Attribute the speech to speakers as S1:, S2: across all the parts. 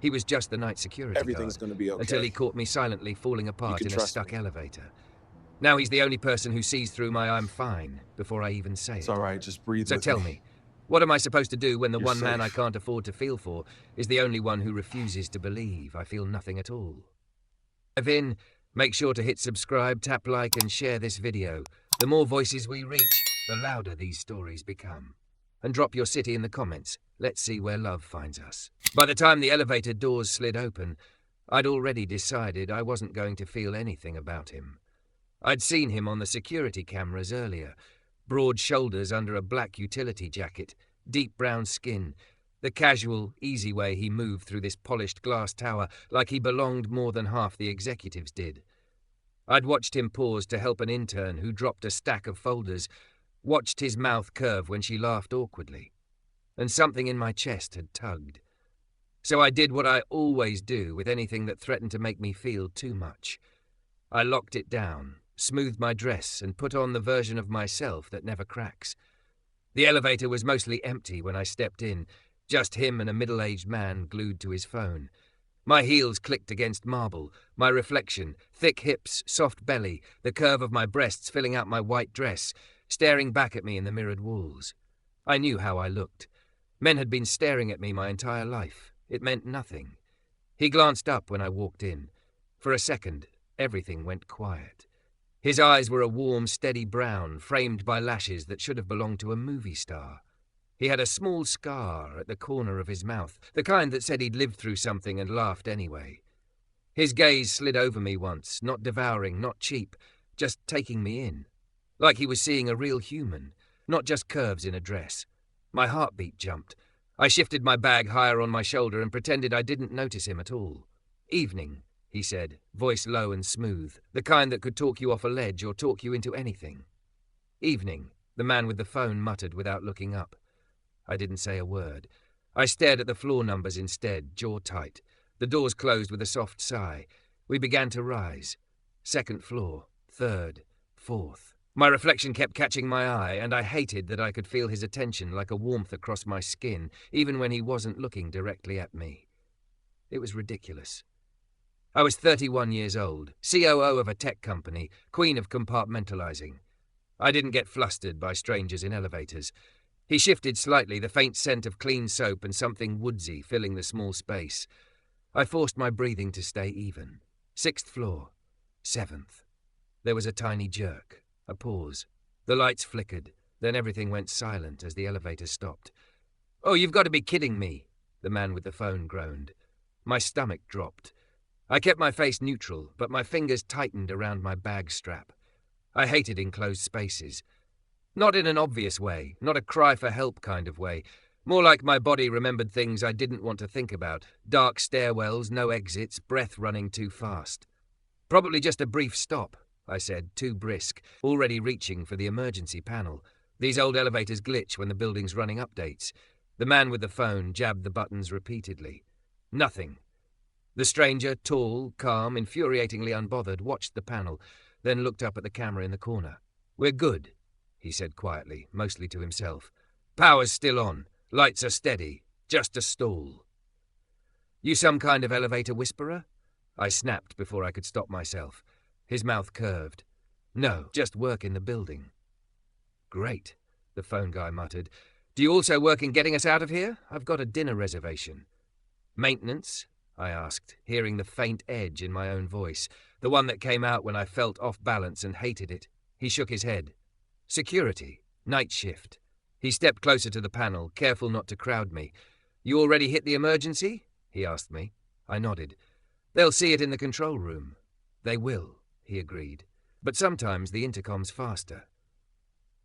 S1: He was just the night security
S2: Everything's
S1: guard,
S2: going to be okay.
S1: until he caught me silently falling
S2: You
S1: apart
S2: can
S1: in a
S2: trust
S1: stuck
S2: me.
S1: elevator. Now he's the only person who sees through my "I'm fine" before I even say
S2: It's
S1: it.
S2: all right. Just breathe
S1: So
S2: with me.
S1: tell me, what am I supposed to do when the
S2: You're
S1: one man I
S2: safe.
S1: can't afford to feel for is the only one who refuses to believe I feel nothing at all? Dive in, make sure to hit subscribe, tap like, and share this video. The more voices we reach, the louder these stories become. And drop your city in the comments. Let's see where love finds us. By the time the elevator doors slid open, I'd already decided I wasn't going to feel anything about him. I'd seen him on the security cameras earlier. Broad shoulders under a black utility jacket, deep brown skin, the casual, easy way he moved through this polished glass tower like he belonged more than half the executives did. I'd watched him pause to help an intern who dropped a stack of folders, watched his mouth curve when she laughed awkwardly, and something in my chest had tugged. So I did what I always do with anything that threatened to make me feel too much. I locked it down, smoothed my dress, and put on the version of myself that never cracks. The elevator was mostly empty when I stepped in, just him and a middle-aged man glued to his phone. My heels clicked against marble, my reflection, thick hips, soft belly, the curve of my breasts filling out my white dress, staring back at me in the mirrored walls. I knew how I looked. Men had been staring at me my entire life. It meant nothing. He glanced up when I walked in. For a second, everything went quiet. His eyes were a warm, steady brown, framed by lashes that should have belonged to a movie star. He had a small scar at the corner of his mouth, the kind that said he'd lived through something and laughed anyway. His gaze slid over me once, not devouring, not cheap, just taking me in. Like he was seeing a real human, not just curves in a dress. My heartbeat jumped. I shifted my bag higher on my shoulder and pretended I didn't notice him at all. "Evening," he said, voice low and smooth, the kind that could talk you off a ledge or talk you into anything. "Evening," the man with the phone muttered without looking up. I didn't say a word. I stared at the floor numbers instead, jaw tight. The doors closed with a soft sigh. We began to rise. Second floor, third, fourth. My reflection kept catching my eye, and I hated that I could feel his attention like a warmth across my skin, even when he wasn't looking directly at me. It was ridiculous. I was 31 years old, COO of a tech company, queen of compartmentalizing. I didn't get flustered by strangers in elevators. He shifted slightly, the faint scent of clean soap and something woodsy filling the small space. I forced my breathing to stay even. 6th floor. 7th. There was a tiny jerk, a pause. The lights flickered, then everything went silent as the elevator stopped. "Oh, you've got to be kidding me," the man with the phone groaned. My stomach dropped. I kept my face neutral, but my fingers tightened around my bag strap. I hated enclosed spaces. Not in an obvious way, not a cry for help kind of way. More like my body remembered things I didn't want to think about. Dark stairwells, no exits, breath running too fast. "Probably just a brief stop," I said, too brisk, already reaching for the emergency panel. These old elevators glitch when the building's running updates. The man with the phone jabbed the buttons repeatedly. Nothing. The stranger, tall, calm, infuriatingly unbothered, watched the panel, then looked up at the camera in the corner. "We're good," he said quietly, mostly to himself. "Power's still on. Lights are steady. Just a stall." "You some kind of elevator whisperer?" I snapped before I could stop myself. His mouth curved. "No, just work in the building." "Great," the phone guy muttered. "Do you also work in getting us out of here? I've got a dinner reservation." "Maintenance?" I asked, hearing the faint edge in my own voice, the one that came out when I felt off balance and hated it. He shook his head. "Security. Night shift." He stepped closer to the panel, careful not to crowd me. "You already hit the emergency?" he asked me. I nodded. "They'll see it in the control room." "They will," he agreed. "But sometimes the intercom's faster."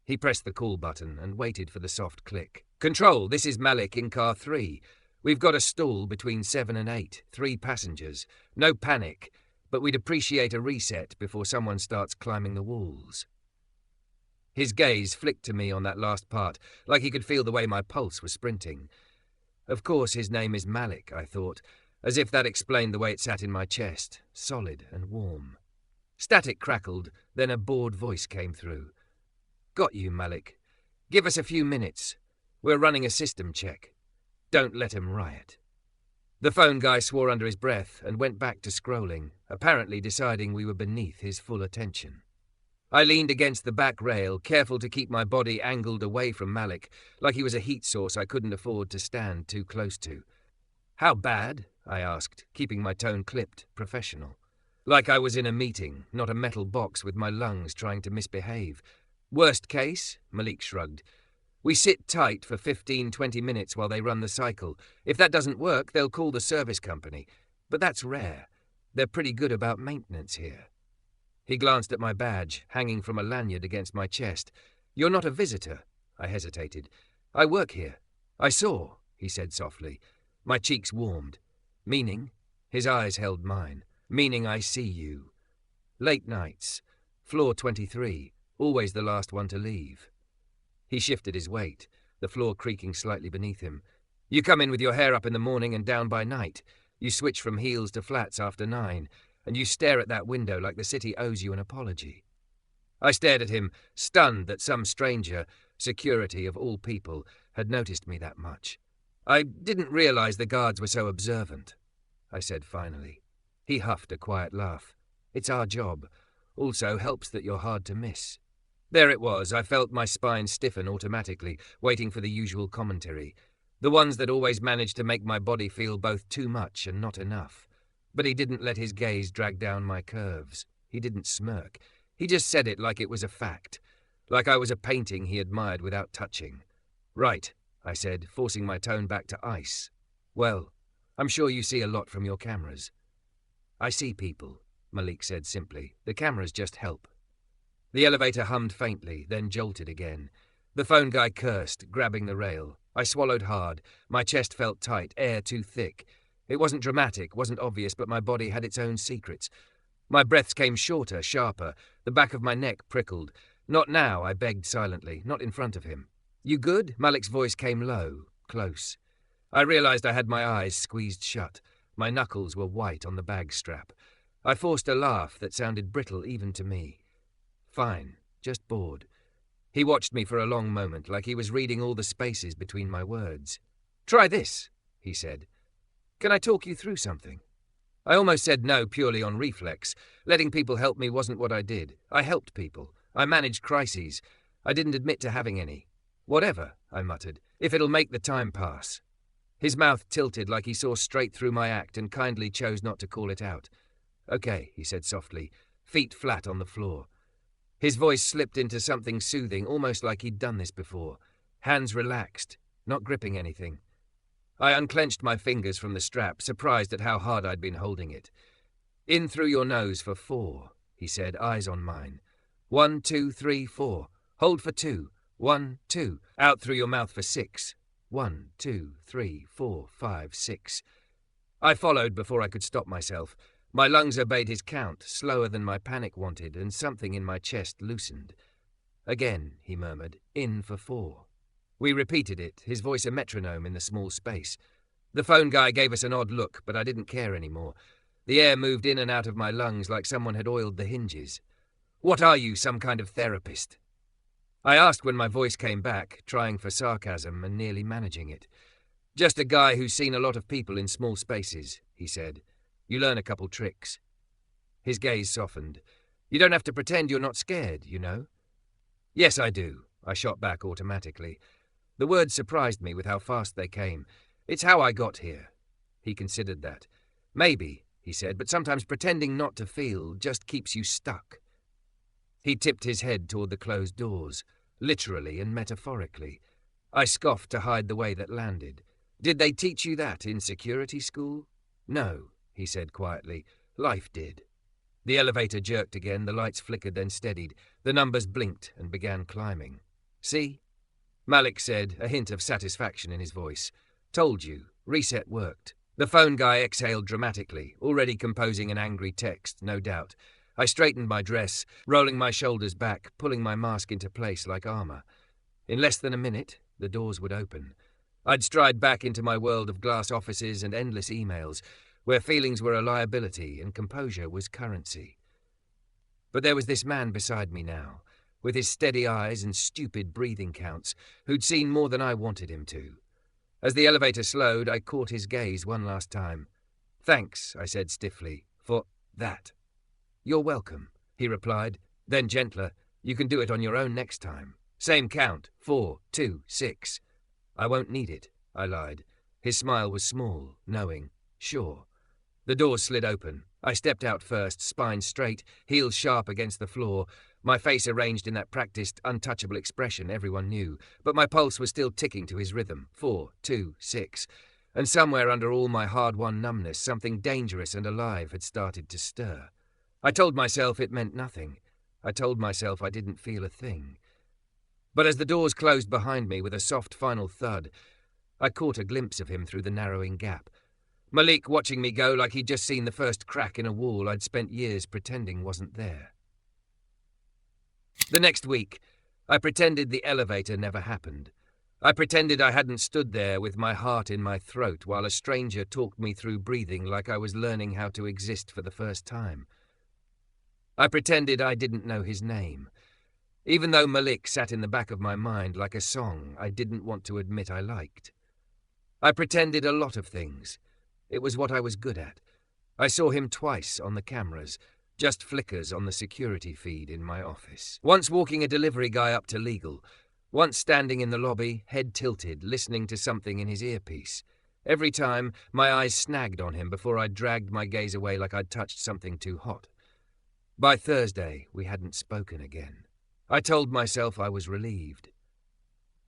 S1: He pressed the call button and waited for the soft click. "Control, this is Malik in car 3. We've got a stall between 7 and 8, 3 passengers. No panic, but we'd appreciate a reset before someone starts climbing the walls." His gaze flicked to me on that last part, like he could feel the way my pulse was sprinting. Of course his name is Malik, I thought, as if that explained the way it sat in my chest, solid and warm. Static crackled, then a bored voice came through. "Got you, Malik. Give us a few minutes. We're running a system check. Don't let 'em riot." The phone guy swore under his breath and went back to scrolling, apparently deciding we were beneath his full attention. I leaned against the back rail, careful to keep my body angled away from Malik, like he was a heat source I couldn't afford to stand too close to. "How bad?" I asked, keeping my tone clipped, professional. Like I was in a meeting, not a metal box with my lungs trying to misbehave. "Worst case?" Malik shrugged. "We sit tight for 15-20 minutes while they run the cycle. If that doesn't work, they'll call the service company. But that's rare. They're pretty good about maintenance here." He glanced at my badge, hanging from a lanyard against my chest. "You're not a visitor." I hesitated. "I work here." "I saw," he said softly. My cheeks warmed. "Meaning?" His eyes held mine. "Meaning I see you. Late nights. Floor 23. Always the last one to leave." He shifted his weight, the floor creaking slightly beneath him. "You come in with your hair up in the morning and down by night. You switch from heels to flats after 9. And you stare at that window like the city owes you an apology." I stared at him, stunned that some stranger, security of all people, had noticed me that much. "I didn't realize the guards were so observant," I said finally. He huffed a quiet laugh. "It's our job. Also helps that you're hard to miss." There it was. I felt my spine stiffen automatically, waiting for the usual commentary. The ones that always managed to make my body feel both too much and not enough. But he didn't let his gaze drag down my curves. He didn't smirk. He just said it like it was a fact, like I was a painting he admired without touching. "Right," I said, forcing my tone back to ice. "Well, I'm sure you see a lot from your cameras." "I see people," Malik said simply. "The cameras just help." The elevator hummed faintly, then jolted again. The phone guy cursed, grabbing the rail. I swallowed hard. My chest felt tight, air too thick. It wasn't dramatic, wasn't obvious, but my body had its own secrets. My breaths came shorter, sharper. The back of my neck prickled. "Not now," I begged silently, not in front of him. "You good?" Malik's voice came low, close. I realized I had my eyes squeezed shut. My knuckles were white on the bag strap. I forced a laugh that sounded brittle even to me. "Fine, just bored." He watched me for a long moment, like he was reading all the spaces between my words. "Try this," he said. "Can I talk you through something?" I almost said no purely on reflex. Letting people help me wasn't what I did. I helped people. I managed crises. I didn't admit to having any. "Whatever," I muttered, "if it'll make the time pass." His mouth tilted like he saw straight through my act and kindly chose not to call it out. "Okay," he said softly, feet flat on the floor. His voice slipped into something soothing, almost like he'd done this before. Hands relaxed, not gripping anything. I unclenched my fingers from the strap, surprised at how hard I'd been holding it. "In through your nose for 4, he said, eyes on mine. 1, 2, 3, 4. Hold for 2. 1, 2. Out through your mouth for 6. 1, 2, 3, 4, 5, 6. I followed before I could stop myself. My lungs obeyed his count, slower than my panic wanted, and something in my chest loosened. "Again," he murmured, "in for 4. We repeated it, his voice a metronome in the small space. The phone guy gave us an odd look, but I didn't care anymore. The air moved in and out of my lungs like someone had oiled the hinges. "What are you, some kind of therapist?" I asked when my voice came back, trying for sarcasm and nearly managing it. "Just a guy who's seen a lot of people in small spaces," he said. "You learn a couple tricks." His gaze softened. "You don't have to pretend you're not scared, you know." "Yes, I do," I shot back automatically. The words surprised me with how fast they came. "It's how I got here." He considered that. "Maybe," he said, "but sometimes pretending not to feel just keeps you stuck." He tipped his head toward the closed doors, literally and metaphorically. I scoffed to hide the way that landed. "Did they teach you that in security school?" "No," he said quietly. "Life did." The elevator jerked again, the lights flickered, then steadied. The numbers blinked and began climbing. "See?" Malik said, a hint of satisfaction in his voice. "Told you. Reset worked." The phone guy exhaled dramatically, already composing an angry text, no doubt. I straightened my dress, rolling my shoulders back, pulling my mask into place like armor. In less than a minute, the doors would open. I'd stride back into my world of glass offices and endless emails, where feelings were a liability and composure was currency. But there was this man beside me now, with his steady eyes and stupid breathing counts, who'd seen more than I wanted him to. As the elevator slowed, I caught his gaze one last time. "Thanks," I said stiffly, "for that." "You're welcome," he replied, then gentler, "You can do it on your own next time. Same count, 4, 2, 6. "I won't need it," I lied. His smile was small, knowing. "Sure." The doors slid open. I stepped out first, spine straight, heels sharp against the floor, my face arranged in that practiced, untouchable expression everyone knew, but my pulse was still ticking to his rhythm, 4, 2, 6, and somewhere under all my hard-won numbness, something dangerous and alive had started to stir. I told myself it meant nothing. I told myself I didn't feel a thing. But as the doors closed behind me with a soft final thud, I caught a glimpse of him through the narrowing gap. Malik watching me go like he'd just seen the first crack in a wall I'd spent years pretending wasn't there. The next week, I pretended the elevator never happened. I pretended I hadn't stood there with my heart in my throat while a stranger talked me through breathing like I was learning how to exist for the first time. I pretended I didn't know his name, even though Malik sat in the back of my mind like a song I didn't want to admit I liked. I pretended a lot of things. It was what I was good at. I saw him twice on the cameras, just flickers on the security feed in my office. Once walking a delivery guy up to legal, once standing in the lobby, head tilted, listening to something in his earpiece. Every time, my eyes snagged on him before I dragged my gaze away like I'd touched something too hot. By Thursday, we hadn't spoken again. I told myself I was relieved.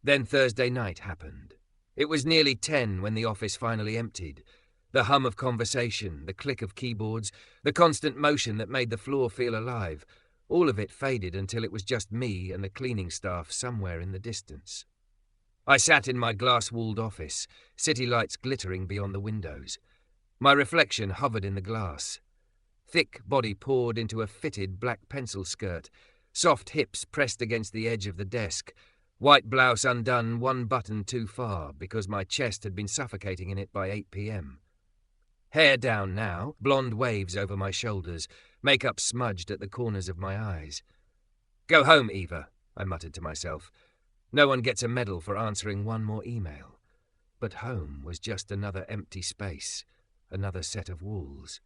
S1: Then Thursday night happened. It was nearly 10 when the office finally emptied. The hum of conversation, the click of keyboards, the constant motion that made the floor feel alive, all of it faded until it was just me and the cleaning staff somewhere in the distance. I sat in my glass-walled office, city lights glittering beyond the windows. My reflection hovered in the glass. Thick body poured into a fitted black pencil skirt, soft hips pressed against the edge of the desk, white blouse undone one button too far because my chest had been suffocating in it by 8 p.m. Hair down now, blonde waves over my shoulders, makeup smudged at the corners of my eyes. "Go home, Eva," I muttered to myself. No one gets a medal for answering one more email. But home was just another empty space, another set of walls.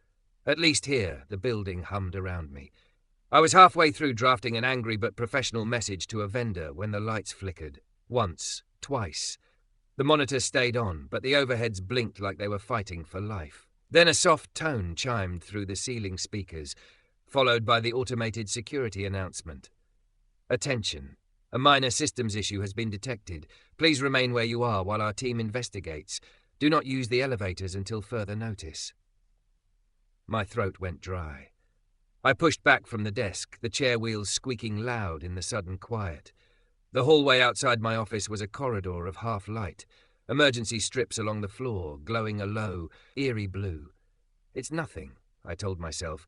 S1: At least here, the building hummed around me. I was halfway through drafting an angry but professional message to a vendor when the lights flickered. Once, twice. The monitor stayed on, but the overheads blinked like they were fighting for life. Then a soft tone chimed through the ceiling speakers, followed by the automated security announcement. "Attention. A minor systems issue has been detected. Please remain where you are while our team investigates. Do not use the elevators until further notice." My throat went dry. I pushed back from the desk, the chair wheels squeaking loud in the sudden quiet. The hallway outside my office was a corridor of half light, emergency strips along the floor, glowing a low, eerie blue. "It's nothing," I told myself.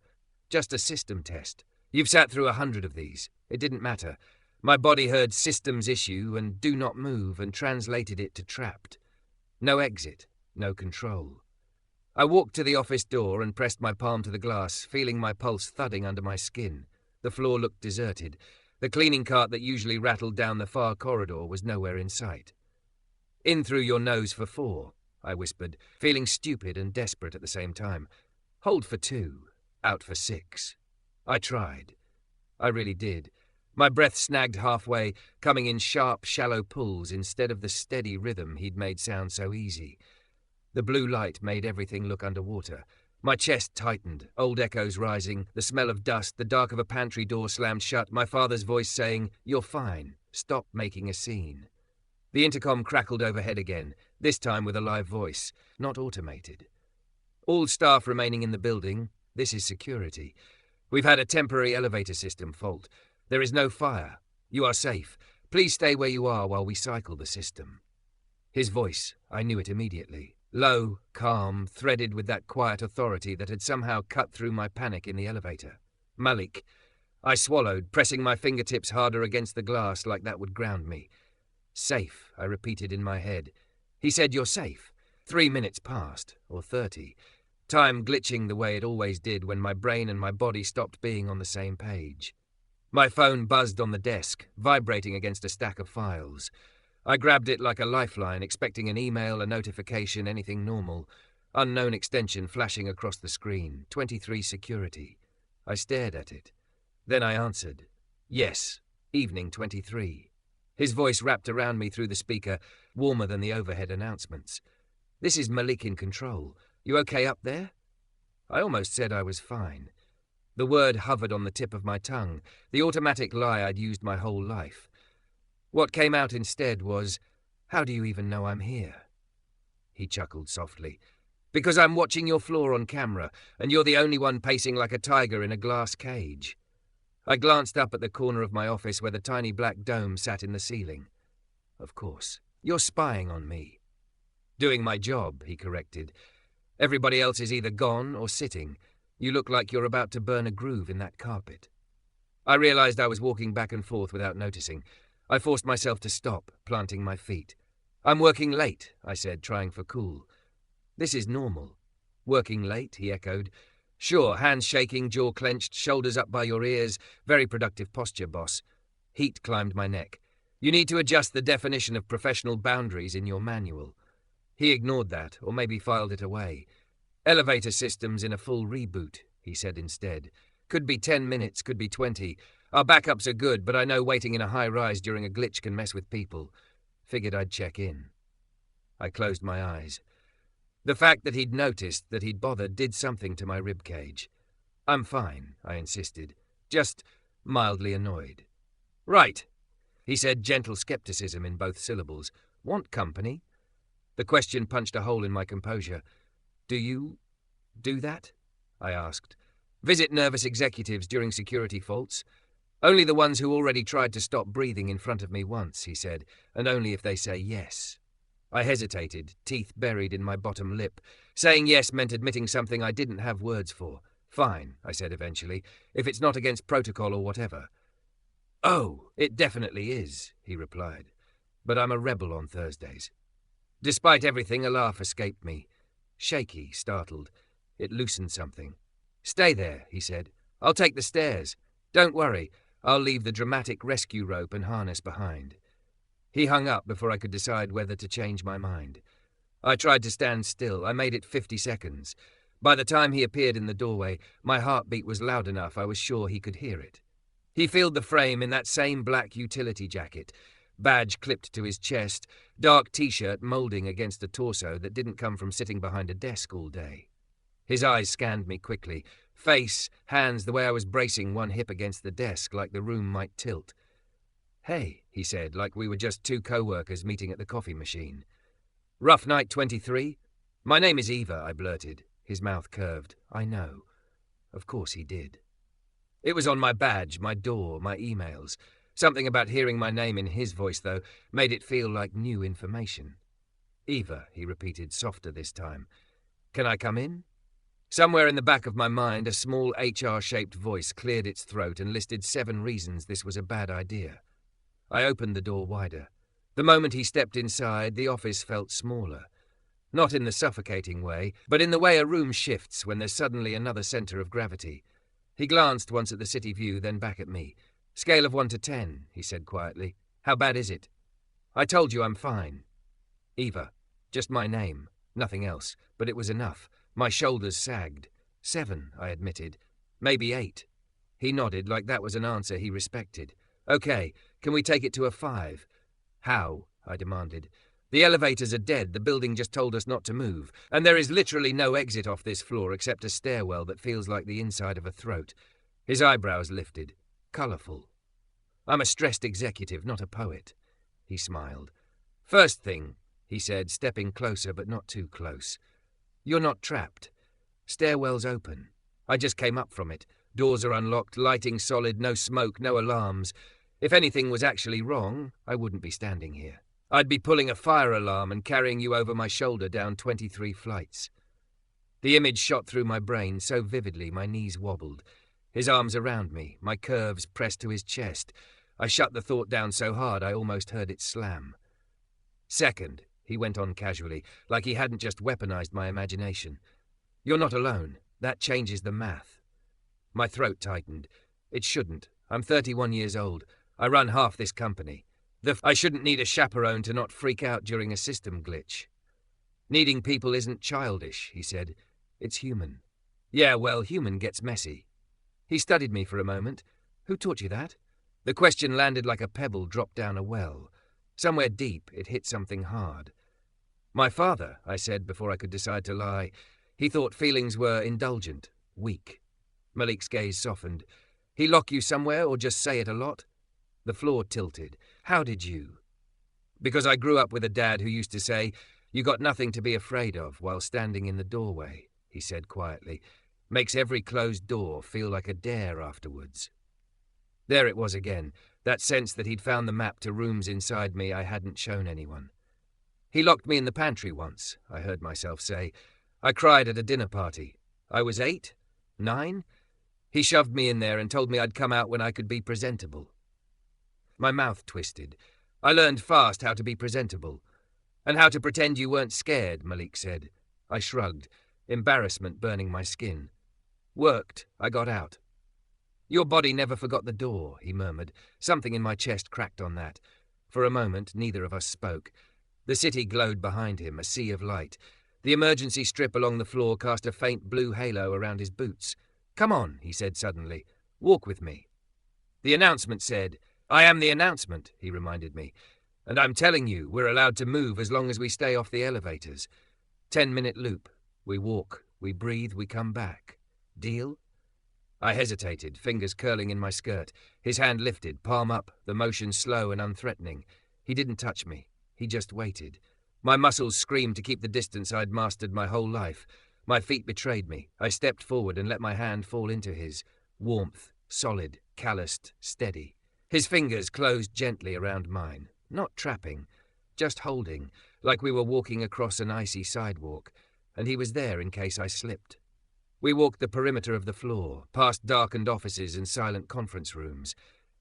S1: "Just a system test. You've sat through 100 of these. It didn't matter. My body heard systems issue and do not move and translated it to trapped. No exit, no control." I walked to the office door and pressed my palm to the glass, feeling my pulse thudding under my skin. The floor looked deserted. The cleaning cart that usually rattled down the far corridor was nowhere in sight. "In through your nose for 4, I whispered, feeling stupid and desperate at the same time. "Hold for 2, out for 6. I tried. I really did. My breath snagged halfway, coming in sharp, shallow pulls instead of the steady rhythm he'd made sound so easy. The blue light made everything look underwater. My chest tightened, old echoes rising, the smell of dust, the dark of a pantry door slammed shut, my father's voice saying, "You're fine. Stop making a scene." The intercom crackled overhead again, this time with a live voice, not automated. "All staff remaining in the building. This is security. We've had a temporary elevator system fault. There is no fire. You are safe. Please stay where you are while we cycle the system." His voice, I knew it immediately. Low, calm, threaded with that quiet authority that had somehow cut through my panic in the elevator. Malik. I swallowed, pressing my fingertips harder against the glass like that would ground me. "Safe," I repeated in my head. He said, "You're safe." 3 minutes passed, or 30. Time glitching the way it always did when my brain and my body stopped being on the same page. My phone buzzed on the desk, vibrating against a stack of files. I grabbed it like a lifeline, expecting an email, a notification, anything normal. Unknown extension flashing across the screen. 23 security. I stared at it. Then I answered. Yes, evening 23. His voice wrapped around me through the speaker, warmer than the overhead announcements. This is Malik in control. You okay up there? I almost said I was fine. The word hovered on the tip of my tongue, the automatic lie I'd used my whole life. What came out instead was, how do you even know I'm here? He chuckled softly. Because I'm watching your floor on camera, and you're the only one pacing like a tiger in a glass cage. I glanced up at the corner of my office where the tiny black dome sat in the ceiling. Of course, you're spying on me. Doing my job, he corrected. Everybody else is either gone or sitting. You look like you're about to burn a groove in that carpet. I realized I was walking back and forth without noticing. I forced myself to stop, planting my feet. I'm working late, I said, trying for cool. This is normal. Working late, he echoed. Sure, hands shaking, jaw clenched, shoulders up by your ears. Very productive posture, boss. Heat climbed my neck. You need to adjust the definition of professional boundaries in your manual. He ignored that, or maybe filed it away. Elevator systems in a full reboot, he said instead. Could be 10 minutes, could be 20. Our backups are good, but I know waiting in a high-rise during a glitch can mess with people. Figured I'd check in. I closed my eyes. The fact that he'd noticed, that he'd bothered, did something to my ribcage. I'm fine, I insisted. Just mildly annoyed. Right, he said, gentle skepticism in both syllables. Want company? The question punched a hole in my composure. Do you do that? I asked. Visit nervous executives during security faults? Only the ones who already tried to stop breathing in front of me once, he said, and only if they say yes. I hesitated, teeth buried in my bottom lip. Saying yes meant admitting something I didn't have words for. Fine, I said eventually, if it's not against protocol or whatever. Oh, it definitely is, he replied. But I'm a rebel on Thursdays. Despite everything, a laugh escaped me. Shaky, startled. It loosened something. Stay there, he said. I'll take the stairs. Don't worry, I'll leave the dramatic rescue rope and harness behind. He hung up before I could decide whether to change my mind. I tried to stand still. I made it 50 seconds. By the time he appeared in the doorway, my heartbeat was loud enough I was sure he could hear it. He filled the frame in that same black utility jacket, badge clipped to his chest, dark t-shirt moulding against a torso that didn't come from sitting behind a desk all day. His eyes scanned me quickly, face, hands the way I was bracing one hip against the desk like the room might tilt. Hey, he said, like we were just two co-workers meeting at the coffee machine. Rough night 23? My name is Eva, I blurted. His mouth curved. I know. Of course he did. It was on my badge, my door, my emails. Something about hearing my name in his voice, though, made it feel like new information. Eva, he repeated, softer this time. Can I come in? Somewhere in the back of my mind, a small HR-shaped voice cleared its throat and listed 7 reasons this was a bad idea. I opened the door wider. The moment he stepped inside, the office felt smaller. Not in the suffocating way, but in the way a room shifts when there's suddenly another centre of gravity. He glanced once at the city view, then back at me. Scale of 1 to 10, he said quietly. How bad is it? I told you I'm fine. Eva. Just my name. Nothing else. But it was enough. My shoulders sagged. 7, I admitted. Maybe 8. He nodded like that was an answer he respected. Okay, can we take it to a 5? How? I demanded. The elevators are dead. The building just told us not to move. And there is literally no exit off this floor except a stairwell that feels like the inside of a throat. His eyebrows lifted. Colourful. I'm a stressed executive, not a poet. He smiled. First thing, he said, stepping closer but not too close. You're not trapped. Stairwell's open. I just came up from it. Doors are unlocked, lighting solid, no smoke, no alarms. If anything was actually wrong, I wouldn't be standing here. I'd be pulling a fire alarm and carrying you over my shoulder down 23 flights. The image shot through my brain so vividly my knees wobbled. His arms around me, my curves pressed to his chest. I shut the thought down so hard I almost heard it slam. Second, he went on casually, like he hadn't just weaponized my imagination. You're not alone. That changes the math. My throat tightened. It shouldn't. I'm 31 years old. I run half this company. I shouldn't need a chaperone to not freak out during a system glitch. Needing people isn't childish, he said. It's human. Yeah, well, human gets messy. He studied me for a moment. Who taught you that? The question landed like a pebble dropped down a well. Somewhere deep, it hit something hard. My father, I said before I could decide to lie. He thought feelings were indulgent, weak. Malik's gaze softened. He lock you somewhere or just say it a lot? The floor tilted. How did you? Because I grew up with a dad who used to say, you got nothing to be afraid of while standing in the doorway, he said quietly. Makes every closed door feel like a dare afterwards. There it was again, that sense that he'd found the map to rooms inside me I hadn't shown anyone. He locked me in the pantry once, I heard myself say. I cried at a dinner party. I was 8? 9? He shoved me in there and told me I'd come out when I could be presentable. My mouth twisted. I learned fast how to be presentable. And how to pretend you weren't scared, Malik said. I shrugged, embarrassment burning my skin. Worked. I got out. Your body never forgot the door, he murmured. Something in my chest cracked on that. For a moment, neither of us spoke. The city glowed behind him, a sea of light. The emergency strip along the floor cast a faint blue halo around his boots. Come on, he said suddenly. Walk with me. The announcement said, I am the announcement, he reminded me. And I'm telling you, we're allowed to move as long as we stay off the elevators. 10-minute loop. We walk, we breathe, we come back. Deal? I hesitated, fingers curling in my skirt. His hand lifted, palm up, the motion slow and unthreatening. He didn't touch me. He just waited. My muscles screamed to keep the distance I'd mastered my whole life. My feet betrayed me. I stepped forward and let my hand fall into his. Warmth, solid, calloused, steady. His fingers closed gently around mine. Not trapping, just holding, like we were walking across an icy sidewalk, and he was there in case I slipped. We walked the perimeter of the floor, past darkened offices and silent conference rooms.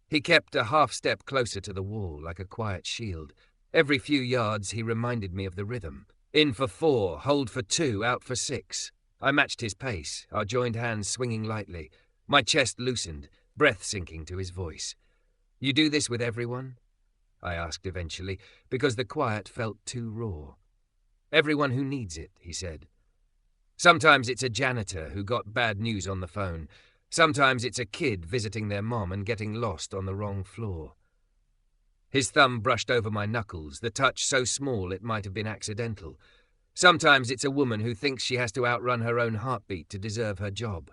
S1: He kept a half step closer to the wall, like a quiet shield. Every few yards he reminded me of the rhythm. In for 4, hold for 2, out for 6. I matched his pace, our joined hands swinging lightly. My chest loosened, breath sinking to his voice. You do this with everyone? I asked eventually, because the quiet felt too raw. Everyone who needs it, he said. Sometimes it's a janitor who got bad news on the phone. Sometimes it's a kid visiting their mom and getting lost on the wrong floor. His thumb brushed over my knuckles, the touch so small it might have been accidental. Sometimes it's a woman who thinks she has to outrun her own heartbeat to deserve her job.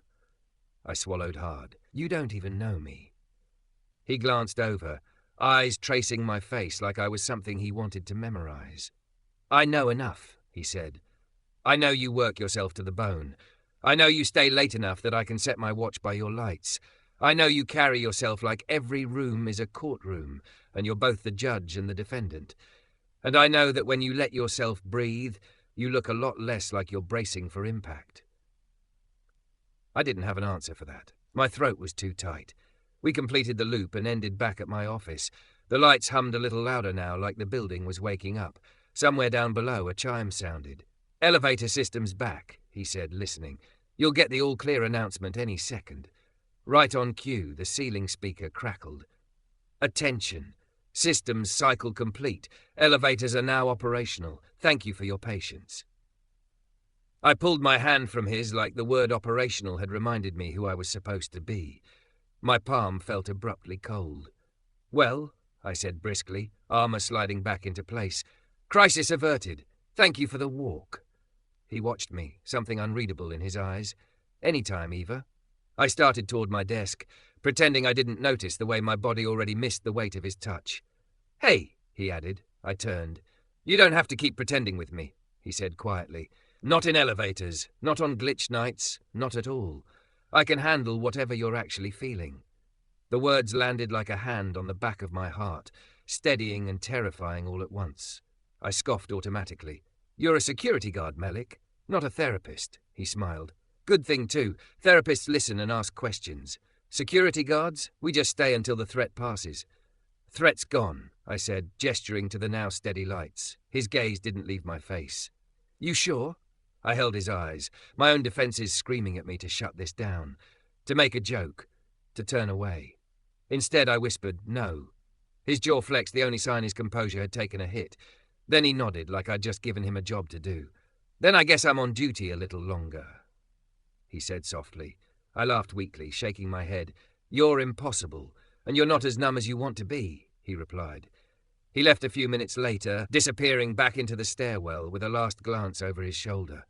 S1: I swallowed hard. You don't even know me. He glanced over, eyes tracing my face like I was something he wanted to memorize. I know enough, he said. I know you work yourself to the bone. I know you stay late enough that I can set my watch by your lights. I know you carry yourself like every room is a courtroom, and you're both the judge and the defendant. And I know that when you let yourself breathe, you look a lot less like you're bracing for impact. I didn't have an answer for that. My throat was too tight. We completed the loop and ended back at my office. The lights hummed a little louder now, like the building was waking up. Somewhere down below, a chime sounded. Elevator system's back, he said, listening. You'll get the all-clear announcement any second. Right on cue, the ceiling speaker crackled. Attention. Systems cycle complete. Elevators are now operational. Thank you for your patience. I pulled my hand from his like the word operational had reminded me who I was supposed to be. My palm felt abruptly cold. Well, I said briskly, armor sliding back into place. Crisis averted. Thank you for the walk. He watched me, something unreadable in his eyes. Any time, Eva. I started toward my desk, pretending I didn't notice the way my body already missed the weight of his touch. Hey, he added. I turned. You don't have to keep pretending with me, he said quietly. Not in elevators, not on glitch nights, not at all. I can handle whatever you're actually feeling. The words landed like a hand on the back of my heart, steadying and terrifying all at once. I scoffed automatically. You're a security guard, Malik, not a therapist, he smiled. Good thing too, therapists listen and ask questions. Security guards, we just stay until the threat passes. Threat's gone, I said, gesturing to the now steady lights. His gaze didn't leave my face. You sure? I held his eyes, my own defenses screaming at me to shut this down, to make a joke, to turn away. Instead I whispered, no. His jaw flexed, the only sign his composure had taken a hit. Then he nodded, like I'd just given him a job to do. "Then I guess I'm on duty a little longer," he said softly. I laughed weakly, shaking my head. "You're impossible, and you're not as numb as you want to be," he replied. He left a few minutes later, disappearing back into the stairwell with a last glance over his shoulder.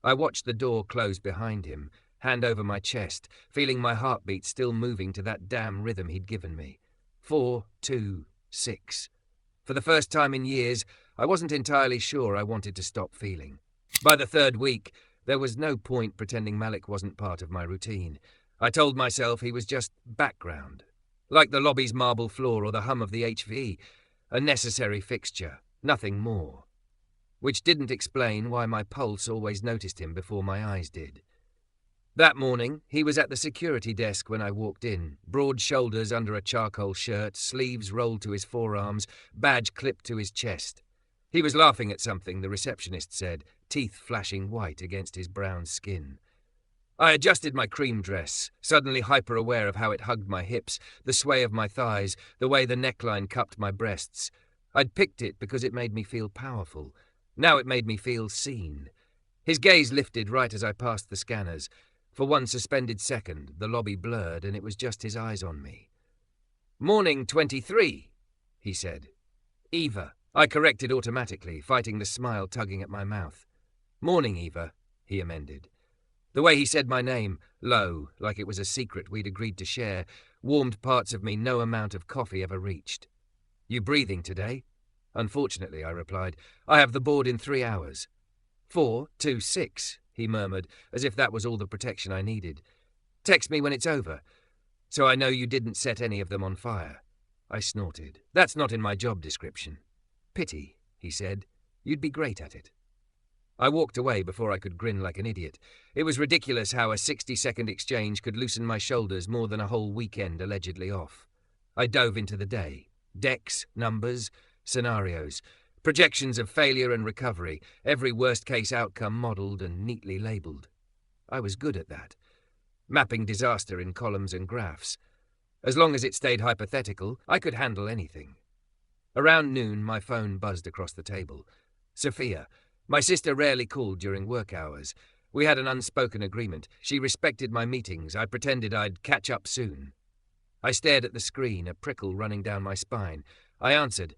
S1: I watched the door close behind him, hand over my chest, feeling my heartbeat still moving to that damn rhythm he'd given me. 4, 2, 6. For the first time in years, I wasn't entirely sure I wanted to stop feeling. By the third week, there was no point pretending Malik wasn't part of my routine. I told myself he was just background, like the lobby's marble floor or the hum of the HV, a necessary fixture, nothing more. Which didn't explain why my pulse always noticed him before my eyes did. That morning, he was at the security desk when I walked in, broad shoulders under a charcoal shirt, sleeves rolled to his forearms, badge clipped to his chest. He was laughing at something, the receptionist said, teeth flashing white against his brown skin. I adjusted my cream dress, suddenly hyper-aware of how it hugged my hips, the sway of my thighs, the way the neckline cupped my breasts. I'd picked it because it made me feel powerful. Now it made me feel seen. His gaze lifted right as I passed the scanners. For one suspended second, the lobby blurred and it was just his eyes on me. "Morning 23, he said. "Eva," I corrected automatically, fighting the smile tugging at my mouth. "Morning, Eva," he amended. The way he said my name, low, like it was a secret we'd agreed to share, warmed parts of me no amount of coffee ever reached. "You breathing today?" "Unfortunately," I replied. "I have the board in 3 hours." 4, 2, 6, he murmured, as if that was all the protection I needed. "Text me when it's over, so I know you didn't set any of them on fire." I snorted. "That's not in my job description." "Pity," he said. "You'd be great at it." I walked away before I could grin like an idiot. It was ridiculous how a 60-second exchange could loosen my shoulders more than a whole weekend allegedly off. I dove into the day. Decks, numbers, scenarios, projections of failure and recovery, every worst-case outcome modelled and neatly labelled. I was good at that, mapping disaster in columns and graphs. As long as it stayed hypothetical, I could handle anything. Around noon, my phone buzzed across the table. Sophia. My sister rarely called during work hours. We had an unspoken agreement. She respected my meetings. I pretended I'd catch up soon. I stared at the screen, a prickle running down my spine. I answered.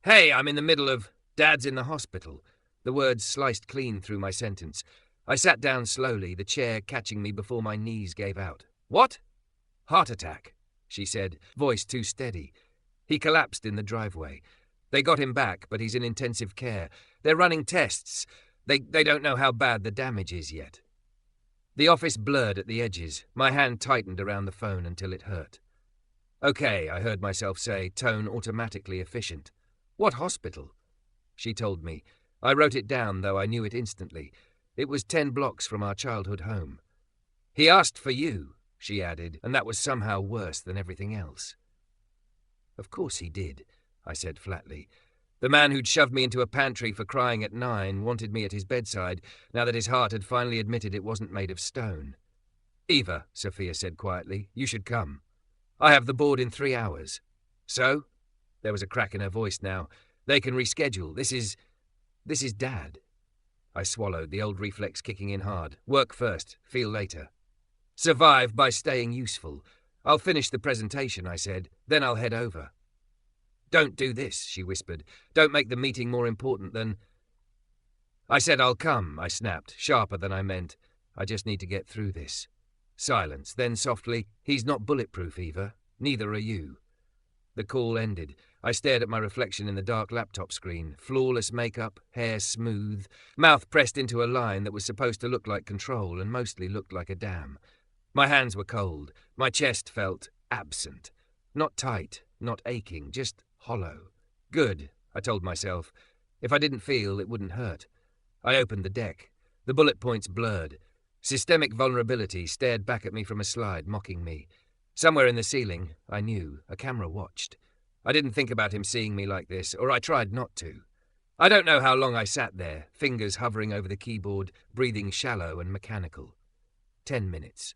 S1: "Hey, I'm in the middle of Dad's in the hospital." The words sliced clean through my sentence. I sat down slowly, the chair catching me before my knees gave out. "What?" "Heart attack," she said, voice too steady. He collapsed in the driveway. They got him back, but he's in intensive care. They're running tests. They don't know how bad the damage is yet. The office blurred at the edges. My hand tightened around the phone until it hurt. "Okay," I heard myself say, tone automatically efficient. "What hospital?" She told me. I wrote it down, though I knew it instantly. It was 10 blocks from our childhood home. "He asked for you," she added, and that was somehow worse than everything else. "Of course he did," I said flatly. The man who'd shoved me into a pantry for crying at 9 wanted me at his bedside, now that his heart had finally admitted it wasn't made of stone. "Eva," Sophia said quietly, "you should come. I have the board in 3 hours. "So?" There was a crack in her voice now. "They can reschedule. This is Dad." I swallowed, the old reflex kicking in hard. Work first, feel later. "Survive by staying useful. I'll finish the presentation," I said. "Then I'll head over." "Don't do this," she whispered. "Don't make the meeting more important than—" I said I'll come, I snapped, sharper than I meant. "I just need to get through this." Silence, then softly, "He's not bulletproof, Eva. Neither are you." The call ended. I stared at my reflection in the dark laptop screen. Flawless makeup, hair smooth, mouth pressed into a line that was supposed to look like control and mostly looked like a dam. My hands were cold. My chest felt absent. Not tight, not aching, just hollow. Good, I told myself. If I didn't feel, it wouldn't hurt. I opened the deck. The bullet points blurred. Systemic vulnerability stared back at me from a slide, mocking me. Somewhere in the ceiling, I knew, a camera watched. I didn't think about him seeing me like this, or I tried not to. I don't know how long I sat there, fingers hovering over the keyboard, breathing shallow and mechanical. 10 minutes.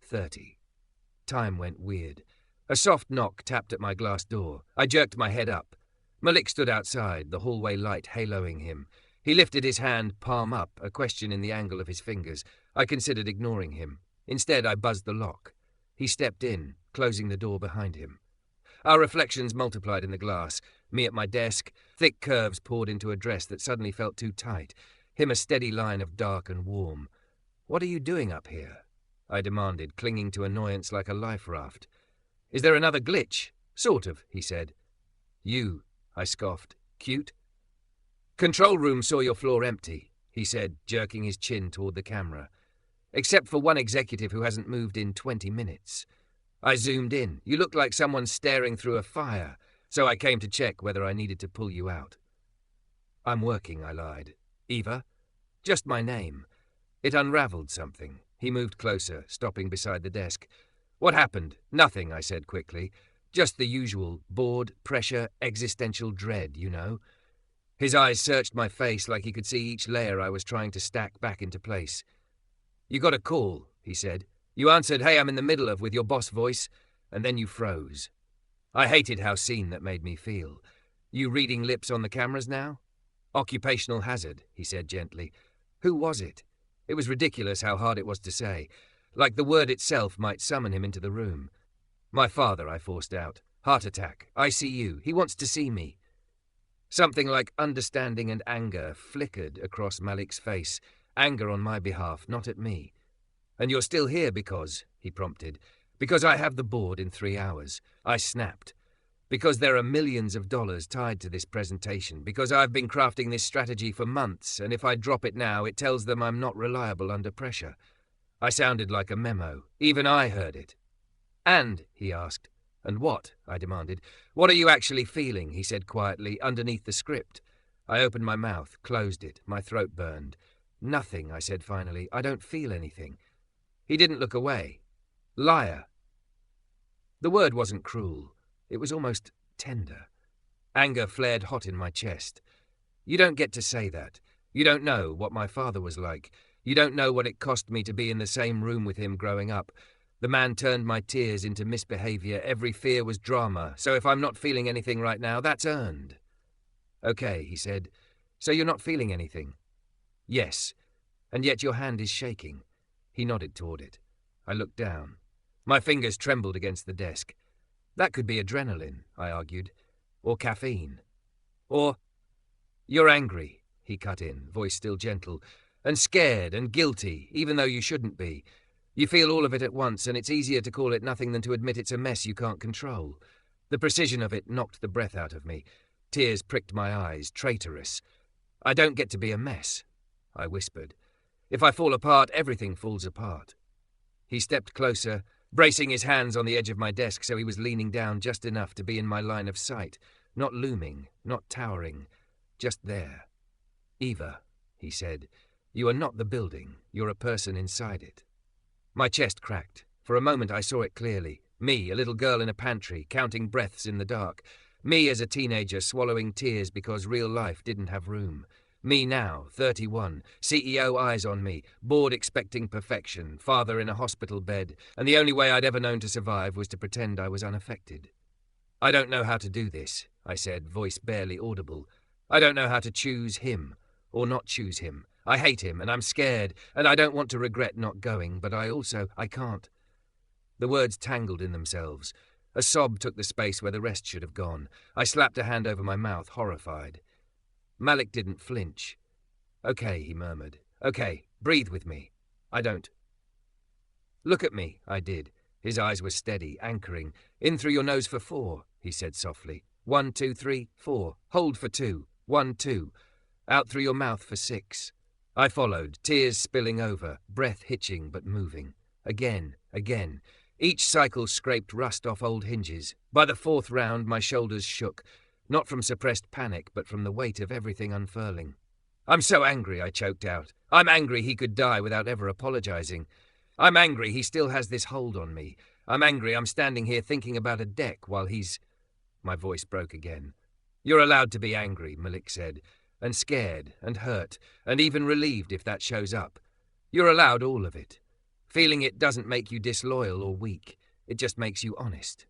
S1: 30. Time went weird. A soft knock tapped at my glass door. I jerked my head up. Malik stood outside, the hallway light haloing him. He lifted his hand, palm up, a question in the angle of his fingers. I considered ignoring him. Instead, I buzzed the lock. He stepped in, closing the door behind him. Our reflections multiplied in the glass. Me at my desk, thick curves poured into a dress that suddenly felt too tight. Him a steady line of dark and warm. "What are you doing up here?" I demanded, clinging to annoyance like a life raft. "Is there another glitch?" "Sort of," he said. "You," I scoffed. "Cute?" "Control room saw your floor empty," he said, jerking his chin toward the camera. "Except for one executive who hasn't moved in 20 minutes. I zoomed in. You looked like someone staring through a fire, so I came to check whether I needed to pull you out." "I'm working," I lied. "Eva?" "Just my name." It unraveled something. He moved closer, stopping beside the desk. "What happened?" "Nothing," I said quickly. "Just the usual bored, pressure, existential dread, you know." His eyes searched my face like he could see each layer I was trying to stack back into place. "You got a call," he said. "You answered, 'Hey, I'm in the middle of,' with your boss voice, and then you froze." I hated how seen that made me feel. "You reading lips on the cameras now?" "Occupational hazard," he said gently. "Who was it?" It was ridiculous how hard it was to say. Like the word itself might summon him into the room. "My father," I forced out. "Heart attack. ICU. He wants to see me." Something like understanding and anger flickered across Malik's face. Anger on my behalf, not at me. "And you're still here because," he prompted, "because I have the board in 3 hours." I snapped. "Because there are millions of dollars tied to this presentation, because I've been crafting this strategy for months, and if I drop it now, it tells them I'm not reliable under pressure." I sounded like a memo. Even I heard it. "And?" he asked. "And what?" I demanded. "What are you actually feeling?" he said quietly, underneath the script. I opened my mouth, closed it. My throat burned. "Nothing," I said finally. "I don't feel anything." He didn't look away. "Liar." The word wasn't cruel. It was almost tender. Anger flared hot in my chest. "You don't get to say that. You don't know what my father was like. You don't know what it cost me to be in the same room with him growing up. The man turned my tears into misbehavior. Every fear was drama. So if I'm not feeling anything right now, that's earned." "Okay," he said. "So you're not feeling anything?" "Yes. And yet your hand is shaking." He nodded toward it. I looked down. My fingers trembled against the desk. "That could be adrenaline," I argued. "Or caffeine. Or—" "You're angry," he cut in, voice still gentle, "and scared and guilty, even though you shouldn't be. You feel all of it at once, and it's easier to call it nothing than to admit it's a mess you can't control." The precision of it knocked the breath out of me. Tears pricked my eyes, traitorous. "I don't get to be a mess," I whispered. "If I fall apart, everything falls apart." He stepped closer, bracing his hands on the edge of my desk so he was leaning down just enough to be in my line of sight, not looming, not towering, just there. "Eva," he said, "you are not the building, you're a person inside it." My chest cracked. For a moment I saw it clearly. Me, a little girl in a pantry, counting breaths in the dark. Me as a teenager swallowing tears because real life didn't have room. Me now, 31, CEO eyes on me, bored expecting perfection, father in a hospital bed, and the only way I'd ever known to survive was to pretend I was unaffected. "I don't know how to do this," I said, voice barely audible. "I don't know how to choose him, or not choose him. I hate him, and I'm scared, and I don't want to regret not going, but I can't." The words tangled in themselves. A sob took the space where the rest should have gone. I slapped a hand over my mouth, horrified. Malik didn't flinch. "Okay," he murmured. "Okay, breathe with me." "I don't." "Look at me," I did. His eyes were steady, anchoring. "In through your nose for 4, he said softly. 1, 2, 3, 4. Hold for 2. 1, 2. Out through your mouth for 6. I followed, tears spilling over, breath hitching but moving. Again, again. Each cycle scraped rust off old hinges. By the 4th round, my shoulders shook, not from suppressed panic, but from the weight of everything unfurling. "I'm so angry," I choked out. "I'm angry he could die without ever apologizing. I'm angry he still has this hold on me. I'm angry I'm standing here thinking about a deck while he's—" My voice broke again. "You're allowed to be angry," Malik said, "and scared, and hurt, and even relieved if that shows up. You're allowed all of it. Feeling it doesn't make you disloyal or weak. It just makes you honest."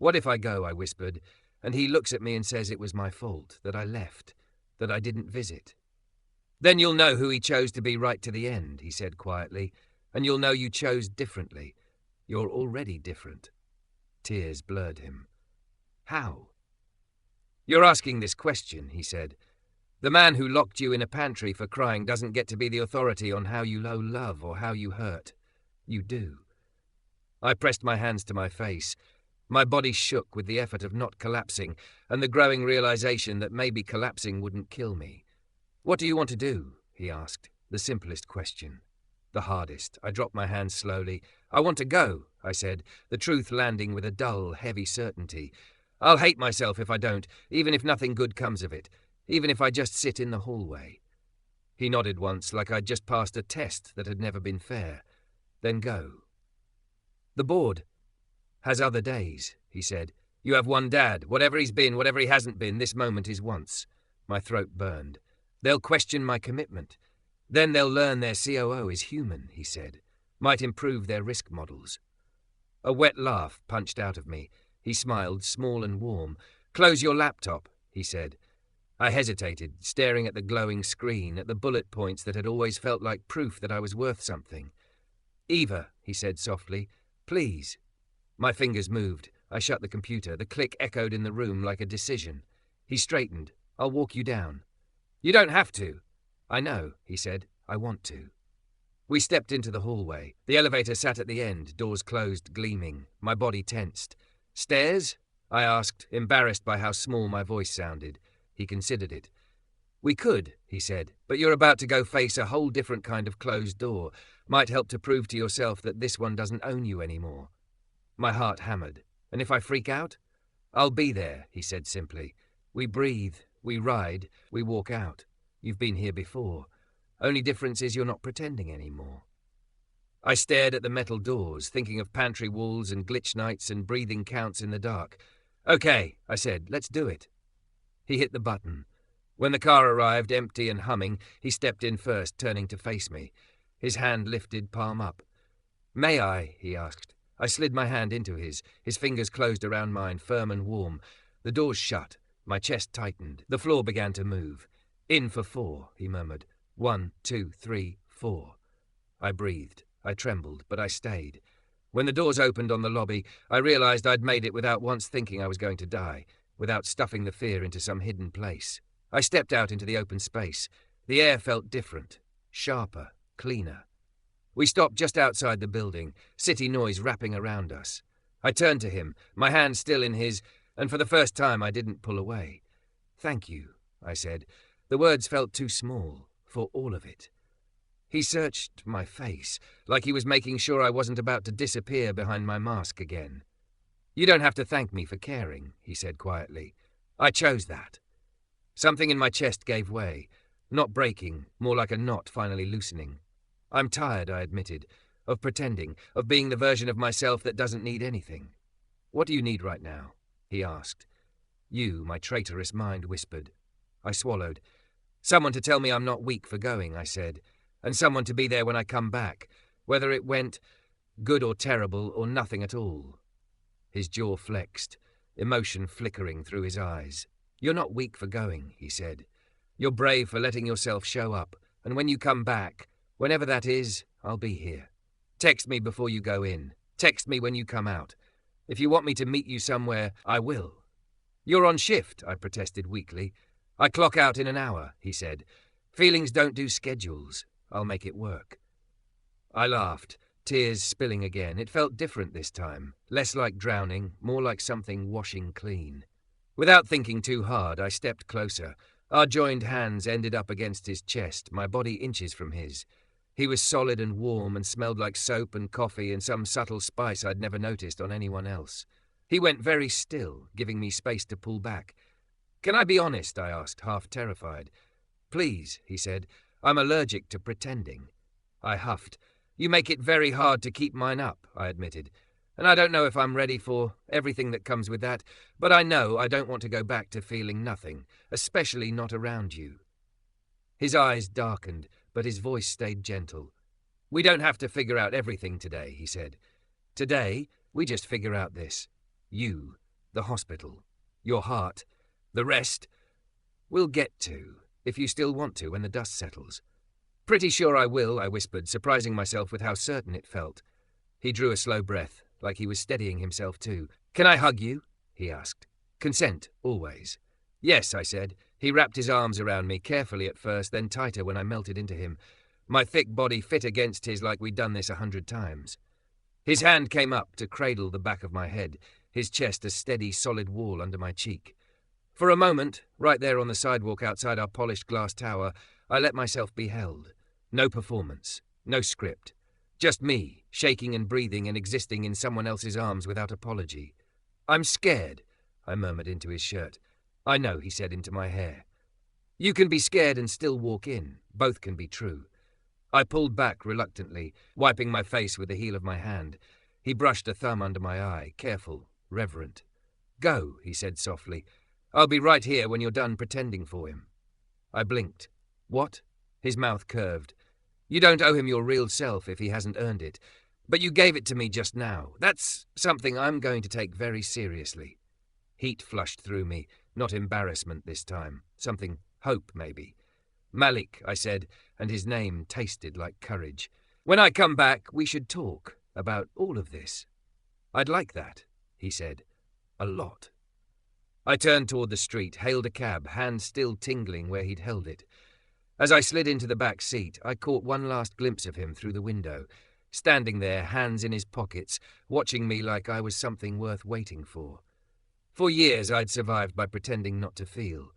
S1: What if I go, I whispered, and he looks at me and says it was my fault, that I left, that I didn't visit. Then you'll know who he chose to be right to the end, he said quietly, and you'll know you chose differently. You're already different. Tears blurred him. How? You're asking this question, he said. The man who locked you in a pantry for crying doesn't get to be the authority on how you love or how you hurt. You do. I pressed my hands to my face. My body shook with the effort of not collapsing and the growing realization that maybe collapsing wouldn't kill me. What do you want to do? He asked. The simplest question. The hardest. I dropped my hands slowly. I want to go, I said, the truth landing with a dull, heavy certainty. I'll hate myself if I don't, even if nothing good comes of it, even if I just sit in the hallway. He nodded once, like I'd just passed a test that had never been fair. Then go. The board has other days, he said. You have one dad. Whatever he's been, whatever he hasn't been, this moment is once. My throat burned. They'll question my commitment. Then they'll learn their COO is human, he said. Might improve their risk models. A wet laugh punched out of me. He smiled, small and warm. Close your laptop, he said. I hesitated, staring at the glowing screen, at the bullet points that had always felt like proof that I was worth something. Eva, he said softly, please. My fingers moved. I shut the computer. The click echoed in the room like a decision. He straightened. I'll walk you down. You don't have to. I know, he said. I want to. We stepped into the hallway. The elevator sat at the end, doors closed, gleaming. My body tensed. Stairs? I asked, embarrassed by how small my voice sounded. He considered it. We could, he said, but you're about to go face a whole different kind of closed door. Might help to prove to yourself that this one doesn't own you anymore. My heart hammered. And if I freak out? I'll be there, he said simply. We breathe, we ride, we walk out. You've been here before. Only difference is you're not pretending anymore. I stared at the metal doors, thinking of pantry walls and glitch nights and breathing counts in the dark. Okay, I said, let's do it. He hit the button. When the car arrived, empty and humming, he stepped in first, turning to face me. His hand lifted, palm up. May I? He asked. I slid my hand into his fingers closed around mine, firm and warm. The doors shut. My chest tightened. The floor began to move. In for 4, he murmured. 1, 2, 3, 4. I breathed. I trembled, but I stayed. When the doors opened on the lobby, I realized I'd made it without once thinking I was going to die, without stuffing the fear into some hidden place. I stepped out into the open space. The air felt different, sharper, cleaner. We stopped just outside the building, city noise wrapping around us. I turned to him, my hand still in his, and for the first time I didn't pull away. Thank you, I said. The words felt too small, for all of it. He searched my face, like he was making sure I wasn't about to disappear behind my mask again. You don't have to thank me for caring, he said quietly. I chose that. Something in my chest gave way, not breaking, more like a knot finally loosening. I'm tired, I admitted, of pretending, of being the version of myself that doesn't need anything. What do you need right now? He asked. You, my traitorous mind whispered. I swallowed. Someone to tell me I'm not weak for going, I said, and someone to be there when I come back, whether it went good or terrible or nothing at all. His jaw flexed, emotion flickering through his eyes. You're not weak for going, he said. You're brave for letting yourself show up, and when you come back, whenever that is, I'll be here. Text me before you go in. Text me when you come out. If you want me to meet you somewhere, I will. You're on shift, I protested weakly. I clock out in an hour, he said. Feelings don't do schedules. I'll make it work. I laughed, tears spilling again. It felt different this time, less like drowning, more like something washing clean. Without thinking too hard, I stepped closer. Our joined hands ended up against his chest, my body inches from his. He was solid and warm and smelled like soap and coffee and some subtle spice I'd never noticed on anyone else. He went very still, giving me space to pull back. Can I be honest? I asked, half terrified. Please, he said. I'm allergic to pretending. I huffed. You make it very hard to keep mine up, I admitted. And I don't know if I'm ready for everything that comes with that, but I know I don't want to go back to feeling nothing, especially not around you. His eyes darkened, but his voice stayed gentle. We don't have to figure out everything today, he said. Today, we just figure out this. You. the hospital, your heart, the rest. We'll get to, if you still want to when the dust settles. Pretty sure I will, I whispered, surprising myself with how certain it felt. He drew a slow breath, like he was steadying himself too. Can I hug you? He asked. Consent, always. Yes, I said. He wrapped his arms around me, carefully at first, then tighter when I melted into him. My thick body fit against his like we'd done this 100 times. His hand came up to cradle the back of my head, his chest a steady, solid wall under my cheek. For a moment, right there on the sidewalk outside our polished glass tower, I let myself be held. No performance, no script. Just me, shaking and breathing and existing in someone else's arms without apology. I'm scared, I murmured into his shirt. I know, he said into my hair. You can be scared and still walk in. Both can be true. I pulled back reluctantly, wiping my face with the heel of my hand. He brushed a thumb under my eye, careful, reverent. Go, he said softly. I'll be right here when you're done pretending for him. I blinked. What? His mouth curved. You don't owe him your real self if he hasn't earned it. But you gave it to me just now. That's something I'm going to take very seriously. Heat flushed through me, not embarrassment this time. Something hope, maybe. Malik, I said, and his name tasted like courage. When I come back, we should talk about all of this. I'd like that, he said. A lot. I turned toward the street, hailed a cab, hand still tingling where he'd held it. As I slid into the back seat, I caught one last glimpse of him through the window, standing there, hands in his pockets, watching me like I was something worth waiting for. For years I'd survived by pretending not to feel.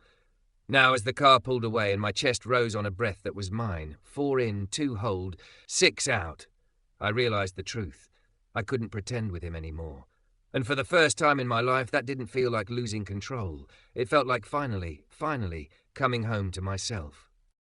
S1: Now as the car pulled away and my chest rose on a breath that was mine, 4 in, 2 hold, 6 out, I realized the truth. I couldn't pretend with him anymore. And for the first time in my life, that didn't feel like losing control. It felt like finally coming home to myself.